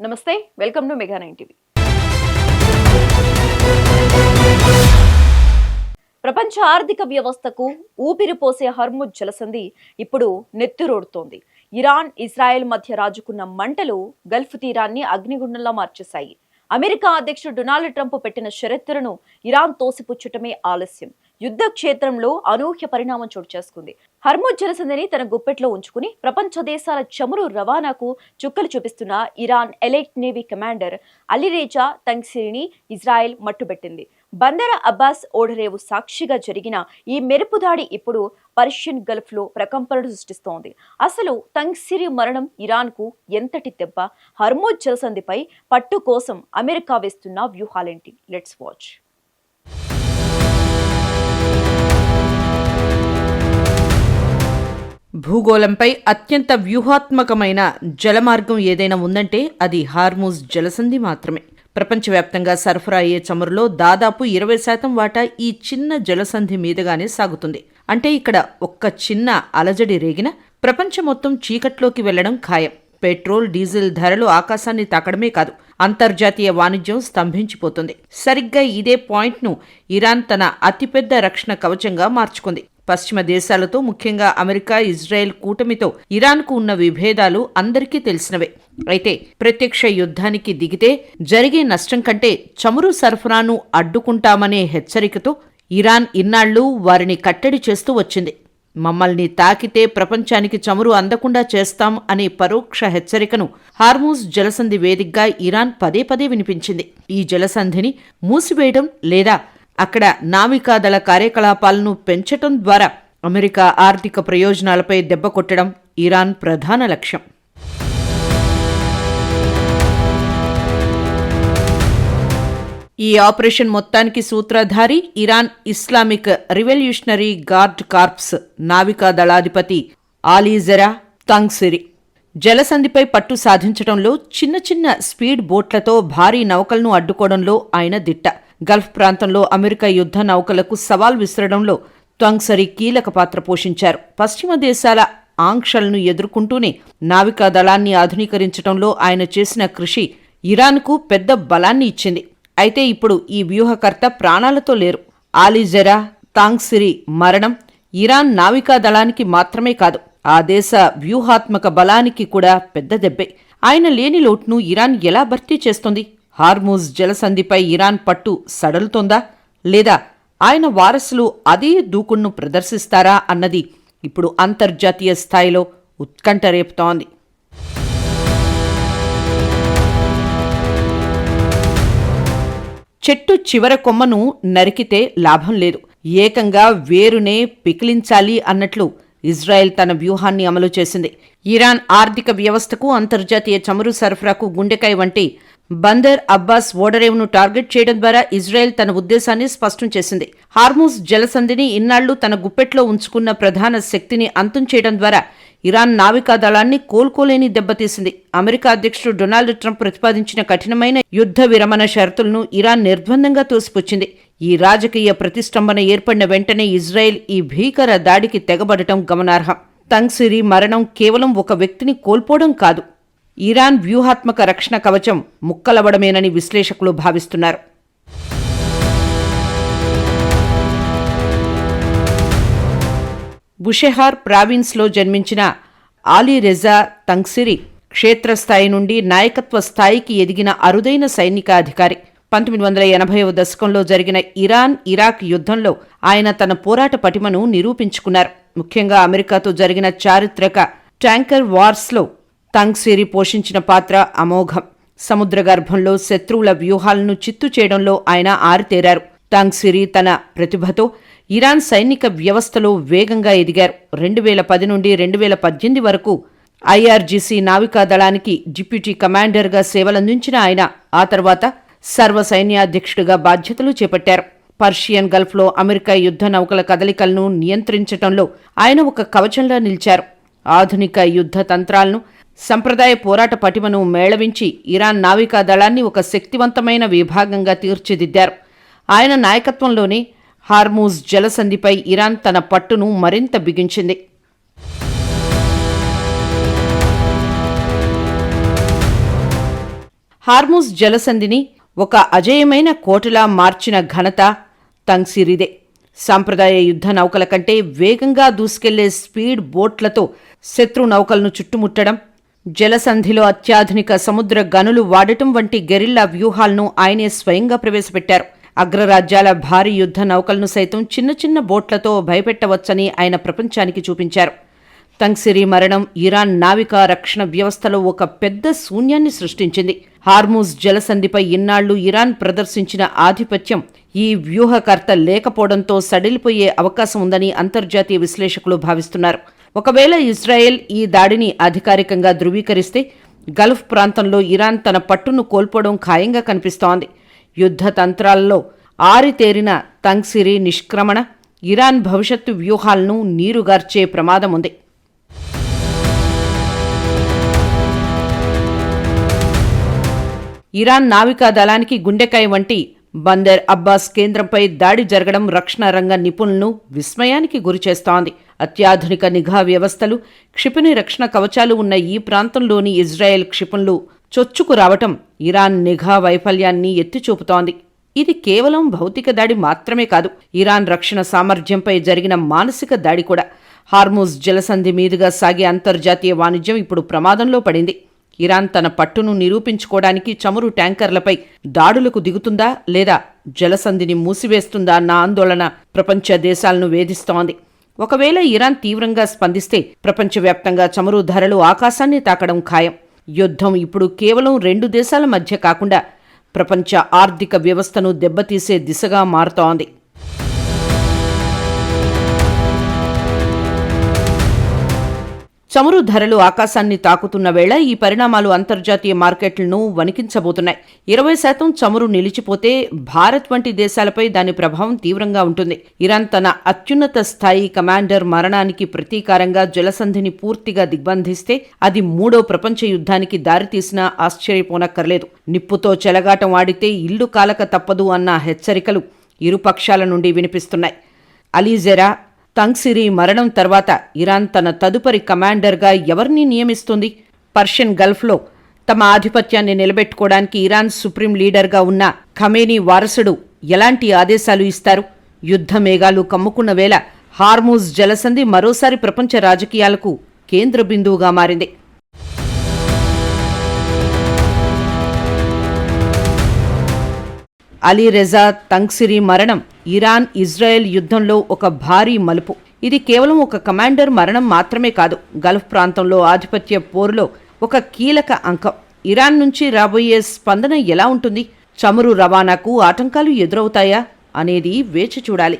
నమస్తే, welcome to mega 9 TV. ప్రపంచ ఆర్థిక వ్యవస్థకు ఊపిరిపోసే హర్ముజ్ జలసంధి ఇప్పుడు నెత్తురోడుతోంది. ఇరాన్, ఇజ్రాయెల్ మధ్య రాజుకున్న మంటలు గల్ఫ్ తీరాన్ని అగ్నిగుండంలా మార్చేశాయి. అమెరికా అధ్యక్షుడు డొనాల్డ్ ట్రంప్ పెట్టిన షరతులను ఇరాన్ తోసిపుచ్చటమే ఆలస్యం. యుద్ధ క్షేత్రంలో అనూహ్య పరిణామం చోటు చేసుకుంది. హర్ముజ్ జలసంధిని తన గుప్పెట్లో ఉంచుకుని ప్రపంచ దేశాల చమురు రవాణాకు చుక్కలు చూపిస్తున్న Iran elite navy commander Alireza తంగ్సిరిని ఇజ్రాయెల్ మట్టుబెట్టింది. బందర్ అబ్బాస్ ఓడరేవు సాక్షిగా జరిగిన ఈ మెరుపు దాడి ఇప్పుడు పర్షియన్ గల్ఫ్ లో ప్రకంపనలు సృష్టిస్తోంది. అసలు తంగ్సిరి మరణం ఇరాన్ కు ఎంతటి దెబ్బ? హర్ముజ్ జలసంధిపై పట్టు కోసం అమెరికా వేస్తున్న వ్యూహాలేంటి? Let's watch. భూగోళంపై అత్యంత వ్యూహాత్మకమైన జలమార్గం ఏదైనా ఉందంటే అది హార్ముజ్ జలసంధి మాత్రమే. ప్రపంచవ్యాప్తంగా సరఫరా అయ్యే చమురులో దాదాపు 20% వాటా ఈ చిన్న జలసంధి మీదుగానే సాగుతుంది. అంటే ఇక్కడ ఒక్క చిన్న అలజడి రేగిన ప్రపంచం మొత్తం చీకట్లోకి వెళ్లడం ఖాయం. పెట్రోల్, డీజిల్ ధరలు ఆకాశాన్ని తాకడమే కాదు, అంతర్జాతీయ వాణిజ్యం స్తంభించిపోతుంది. సరిగ్గా ఇదే పాయింట్ను ఇరాన్ తన అతిపెద్ద రక్షణ కవచంగా మార్చుకుంది. పశ్చిమ దేశాలతో, ముఖ్యంగా అమెరికా, ఇజ్రాయెల్ కూటమితో ఇరాన్కు ఉన్న విభేదాలు అందరికీ తెలిసినవే. అయితే ప్రత్యక్ష యుద్ధానికి దిగితే జరిగే నష్టం కంటే చమురు సరఫరాను అడ్డుకుంటామనే హెచ్చరికతో ఇరాన్ ఇన్నాళ్లు వారిని కట్టడి చేస్తూ వచ్చింది. మమ్మల్ని తాకితే ప్రపంచానికి చమురు అందకుండా చేస్తాం అనే పరోక్ష హెచ్చరికను హార్ముజ్ జలసంధి వేదికగా ఇరాన్ పదే పదే వినిపించింది. ఈ జలసంధిని మూసివేయడం లేదా అక్కడ నావికాదళ కార్యకలాపాలను పెంచటం ద్వారా అమెరికా ఆర్థిక ప్రయోజనాలపై దెబ్బ కొట్టడం ఇరాన్ ప్రధాన లక్ష్యం. ఈ ఆపరేషన్ మొత్తానికి సూత్రధారి Iran Islamic revolutionary guard corps నావికా దళాధిపతి అలీజెరా తంగ్సిరి. జలసంధిపై పట్టు సాధించడంలో చిన్న చిన్న స్పీడ్ బోట్లతో భారీ నౌకలను అడ్డుకోవడంలో ఆయన దిట్ట. గల్ఫ్ ప్రాంతంలో అమెరికా యుద్ధ నౌకలకు సవాల్ విసరడంలో తంగ్సిరి కీలక పాత్ర పోషించారు. పశ్చిమ దేశాల ఆంక్షలను ఎదుర్కొంటూనే నావికా దళాన్ని ఆధునీకరించడంలో ఆయన చేసిన కృషి ఇరాన్కు పెద్ద బలాన్ని ఇచ్చింది. అయితే ఇప్పుడు ఈ వ్యూహకర్త ప్రాణాలతో లేరు. అలీజెరా తంగ్సిరి మరణం ఇరాన్ నావికా దళానికి మాత్రమే కాదు, ఆ దేశ వ్యూహాత్మక బలానికి కూడా పెద్ద దెబ్బే. ఆయన లేని లోటును ఇరాన్ ఎలా భర్తీ చేస్తుంది? హార్ముజ్ జలసంధిపై ఇరాన్ పట్టు సడలుతోందా, లేదా ఆయన వారసులు అదే దూకుడును ప్రదర్శిస్తారా అన్నది ఇప్పుడు అంతర్జాతీయ స్థాయిలో ఉత్కంఠ రేపుతోంది. చెట్టు చివర కొమ్మను నరికితే లాభం లేదు, ఏకంగా వేరునే పికిలించాలి అన్నట్లు ఇజ్రాయెల్ తన వ్యూహాన్ని అమలు చేసింది. ఇరాన్ ఆర్థిక వ్యవస్థకు, అంతర్జాతీయ చమురు సరఫరాకు గుండెకాయ వంటి బందర్ అబ్బాస్ ఓడరేవును టార్గెట్ చేయడం ద్వారా ఇజ్రాయెల్ తన ఉద్దేశాన్ని స్పష్టం చేసింది. హార్ముజ్ జలసంధిని ఇన్నాళ్లు తన గుప్పెట్లో ఉంచుకున్న ప్రధాన శక్తిని అంతం చేయడం ద్వారా ఇరాన్ నావికా దళాన్ని కోలుకోలేని దెబ్బతీసింది. అమెరికా అధ్యక్షుడు డొనాల్డ్ ట్రంప్ ప్రతిపాదించిన కఠినమైన యుద్ధ విరమణ షరతులను ఇరాన్ నిర్బంధంగా తోసిపుచ్చింది. ఈ రాజకీయ ప్రతిష్టంభన ఏర్పడిన వెంటనే ఇజ్రాయెల్ ఈ భీకర దాడికి తెగబడటం గమనార్హం. తంగ్సిరి మరణం కేవలం ఒక వ్యక్తిని కోల్పోవడం కాదు, ఇరాన్ వ్యూహాత్మక రక్షణ కవచం ముక్కలవడమేనని విశ్లేషకులు భావిస్తున్నారు. బుషెహార్ ప్రావిన్స్లో జన్మించిన అలీరెజా తంగ్సిరి క్షేత్రస్థాయి నుండి నాయకత్వ స్థాయికి ఎదిగిన అరుదైన సైనికాధికారి. 1980వ దశకంలో జరిగిన ఇరాన్ ఇరాక్ యుద్ధంలో ఆయన తన పోరాట పటిమను నిరూపించుకున్నారు. ముఖ్యంగా అమెరికాతో జరిగిన చారిత్రక ట్యాంకర్ వార్స్లో తంగ్సిరి పోషించిన పాత్ర అమోఘం. సముద్ర గర్భంలో శత్రువుల వ్యూహాలను చిత్తు చేయడంలో ఆయన ఆరితేరారు. తంగ్సిరి తన ప్రతిభతో ఇరాన్ సైనిక వ్యవస్థలో వేగంగా ఎదిగారు. 2010 నుండి 2018 వరకు ఐఆర్జీసీ నావికా దళానికి డిప్యూటీ కమాండర్గా సేవలందించిన ఆయన ఆ తర్వాత సర్వసైన్యాధ్యక్షుడిగా బాధ్యతలు చేపట్టారు. పర్షియన్ గల్ఫ్లో అమెరికా యుద్ధ నౌకల కదలికలను నియంత్రించడంలో ఆయన ఒక కవచంలా నిలిచారు. ఆధునిక యుద్ధ తంత్రాలను, సంప్రదాయ పోరాట పటిమను మేళవించి ఇరాన్ నావికా దళాన్ని ఒక శక్తివంతమైన విభాగంగా తీర్చిదిద్దారు. ఆయన నాయకత్వంలోనే హార్ముజ్ జలసంధిపై ఇరాన్ తన పట్టును మరింత బిగించింది. హార్ముజ్ జలసంధిని ఒక అజేయమైన కోటలా మార్చిన ఘనత తంగ్సిరిదే. సాంప్రదాయ యుద్ధ నౌకల కంటే వేగంగా దూసుకెళ్లే స్పీడ్ బోట్లతో శత్రు నౌకలను చుట్టుముట్టడం, జలసంధిలో అత్యాధునిక సముద్ర గనులు వాడటం వంటి గెరిల్లా వ్యూహాలను ఆయనే స్వయంగా ప్రవేశపెట్టారు. అగ్రరాజ్యాల భారీ యుద్ధ నౌకలను సైతం చిన్న చిన్న బోట్లతో భయపెట్టవచ్చని ఆయన ప్రపంచానికి చూపించారు. తంగ్సిరి మరణం ఇరాన్ నావికా రక్షణ వ్యవస్థలో ఒక పెద్ద శూన్యాన్ని సృష్టించింది. హార్ముజ్ జలసంధిపై ఇన్నాళ్లు ఇరాన్ ప్రదర్శించిన ఆధిపత్యం ఈ వ్యూహకర్త లేకపోవడంతో సడిలిపోయే అవకాశం ఉందని అంతర్జాతీయ విశ్లేషకులు భావిస్తున్నారు. ఒకవేళ ఇజ్రాయెల్ ఈ దాడిని అధికారికంగా ధృవీకరిస్తే గల్ఫ్ ప్రాంతంలో ఇరాన్ తన పట్టును కోల్పోవడం ఖాయంగా కనిపిస్తోంది. యుద్ధ తంత్రాల్లో ఆరితేరిన తంగ్సిరి నిష్క్రమణ ఇరాన్ భవిష్యత్తు వ్యూహాలను నీరుగార్చే ప్రమాదం ఉంది. ఇరాన్ నావికా దళానికి గుండెకాయ వంటి బందర్ అబ్బాస్ కేంద్రంపై దాడి జరగడం రక్షణ రంగ నిపుణులను విస్మయానికి గురిచేస్తోంది. అత్యాధునిక నిఘా వ్యవస్థలు, క్షిపణి రక్షణ కవచాలు ఉన్న ఈ ప్రాంతంలోని ఇజ్రాయెల్ క్షిపణులు చొచ్చుకు రావటం ఇరాన్ నిఘా వైఫల్యాన్ని ఎత్తిచూపుతోంది. ఇది కేవలం భౌతిక దాడి మాత్రమే కాదు, ఇరాన్ రక్షణ సామర్థ్యంపై జరిగిన మానసిక దాడి కూడా. హార్ముజ్ జలసంధి మీదుగా సాగే అంతర్జాతీయ వాణిజ్యం ఇప్పుడు ప్రమాదంలో పడింది. ఇరాన్ తన పట్టును నిరూపించుకోవడానికి చమురు ట్యాంకర్లపై దాడులకు దిగుతుందా లేదా జలసంధిని మూసివేస్తుందా అన్న ఆందోళన ప్రపంచ దేశాలను వేధిస్తోంది. ఒకవేళ ఇరాన్ తీవ్రంగా స్పందిస్తే ప్రపంచవ్యాప్తంగా చమురు ధరలు ఆకాశాన్ని తాకడం ఖాయం. యుద్ధం ఇప్పుడు కేవలం 2 దేశాల మధ్య కాకుండా ప్రపంచ ఆర్థిక వ్యవస్థను దెబ్బతీసే దిశగా మారుతోంది. చమురు ధరలు ఆకాశాన్ని తాకుతున్న వేళ ఈ పరిణామాలు అంతర్జాతీయ మార్కెట్లను వణికించబోతున్నాయి. 20% చమురు నిలిచిపోతే భారత్ వంటి దేశాలపై దాని ప్రభావం తీవ్రంగా ఉంటుంది. ఇరాన్ తన అత్యున్నత స్థాయి కమాండర్ మరణానికి ప్రతీకారంగా జలసంధిని పూర్తిగా దిగ్బంధిస్తే అది 3వ ప్రపంచ యుద్ధానికి దారితీసినా ఆశ్చర్యపోనక్కర్లేదు. నిప్పుతో చెలగాటం ఆడితే ఇల్లు కాలక తప్పదు అన్న హెచ్చరికలు ఇరుపక్షాల నుండి వినిపిస్తున్నాయి. అలీజెరా తంగ్సిరి మరణం తర్వాత ఇరాన్ తన తదుపరి కమాండర్గా ఎవరిని నియమిస్తుంది? పర్షియన్ గల్ఫ్లో తమ ఆధిపత్యాన్ని నిలబెట్టుకోవడానికి ఇరాన్ సుప్రీం లీడర్గా ఉన్న ఖమేనీ వారసుడు ఎలాంటి ఆదేశాలు ఇస్తారు? యుద్ధ మేఘాలు కమ్ముకున్న వేళ హార్ముజ్ జలసంధి మరోసారి ప్రపంచ రాజకీయాలకు కేంద్ర బిందువుగా మారింది. అలీ రెజా తంగ్సిరి మరణం ఇరాన్ ఇజ్రాయెల్ యుద్ధంలో ఒక భారీ మలుపు. ఇది కేవలం ఒక కమాండర్ మరణం మాత్రమే కాదు, గల్ఫ్ ప్రాంతంలో ఆధిపత్య పోరులో ఒక కీలక అంకం. ఇరాన్ నుంచి రాబోయే స్పందన ఎలా ఉంటుంది? చమురు రవాణాకు ఆటంకాలు ఎదురవుతాయా అనేది వేచి చూడాలి.